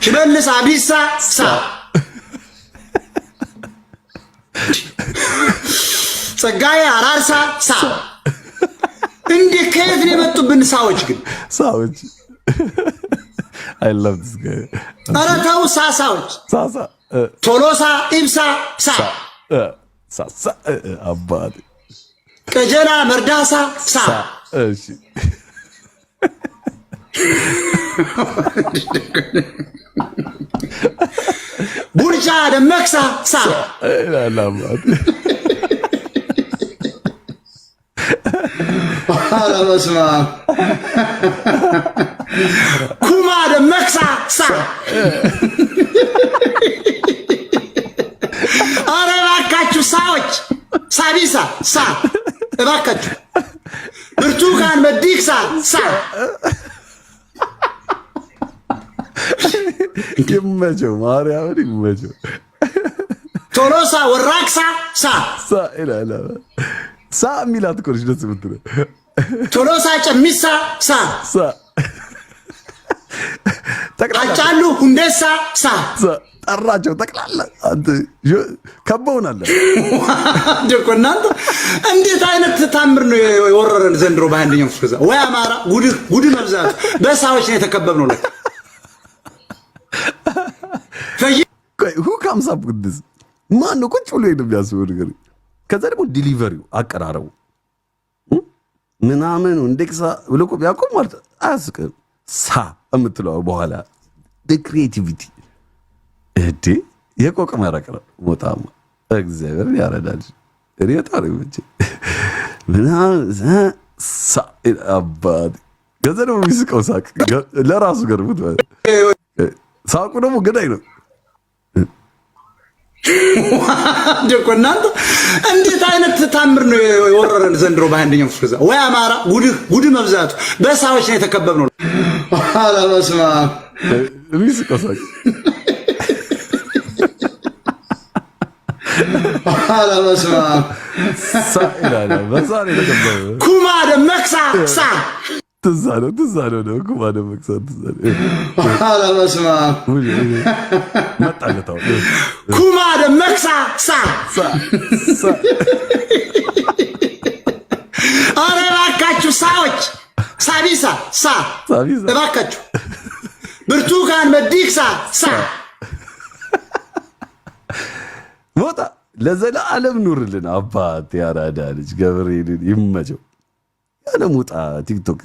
ሽመልስ አብዲሳ ሳ ጸጋዬ አራርሳ ሳ እንዴ ከየት ነው የመጡብን ሳዎች ግን ሳዎች I love this guy አራታው ሳሳዎች ሳሳ ቶሎሳ ኢብሳ ሳ ሳሳ አባቴ ቀጀላ መርዳሳ ሳ እሺ ቡርጫ ደመክሳ ሳ አላማት አላመስማ ኩማ ደመክሳ ሳ አረ እባካችሁ ሳዎች ሳቢሳ ሳ እባካችሁ ብርቱካን መዲክሳ ሳ ይመቸው ማርያምን ይመቸው ቶሎሳ ወራክሳ ሳ ሳ ኢላላ ሳ ሚላት ኮርሽ ደስ ብትለው ቶሎሳ ጨሚሳ ሳ ሳ አጫሉ ሁንዴሳ ሳ ጠራቸው ጠቅላላ አንተ ከበውናል ደቆ እናንተ እንዴት አይነት ታምር ነው የወረረን ዘንድሮ በአንደኛው ፍዛ ወይ አማራ ጉድ መብዛት በሳዎች ነው የተከበብነው ለካ who comes up with this ማን ነው ቁጭ ብሎ የሚያስበው ነገር ከዛ ደግሞ ዲሊቨሪው አቀራረቡ ምናምን እንደክሳ ብሎ እኮ ቢያቆም ማለት አያስቅም ሳ እምትለው በኋላ the creativity እዴ የቆቅ መረቅ ነው ሞታማ እግዚአብሔር ያረዳል ሪያታሪ ወጭ ምናምን ሳ አባድ ከዛ ደግሞ የሚስቀው ሳቅ ለራሱ ገርሙት ሳቁ ደግሞ ገዳይ ነው ደቆ እናንተ እንዴት አይነት ታምር ነው የወረረን ዘንድሮ በአንደኛው ፍዛ ወይ አማራ ጉድ መብዛቱ በሳዎች ነው የተከበብነው አላመስማ የሚስቀው ሳቅ አላመስማ ሳ ኢላላ በዛሬ ተከበበ ኩማ ደመክሳ ሳ ትዛለው ነው ኩማ ደመክሳ ትዛለው አላመስማ መጣለታው ኩማ ደመክሳ ሳ አረ እባካችሁ ሳዎች ሳቢሳ ሳ እባካችሁ ብርቱካን መዲክሳ ሳ ሞታ ለዘላለም ኑርልን አባት ያራዳ ልጅ ገብርኤልን ይመቸው ያለ ሞታ ቲክቶክ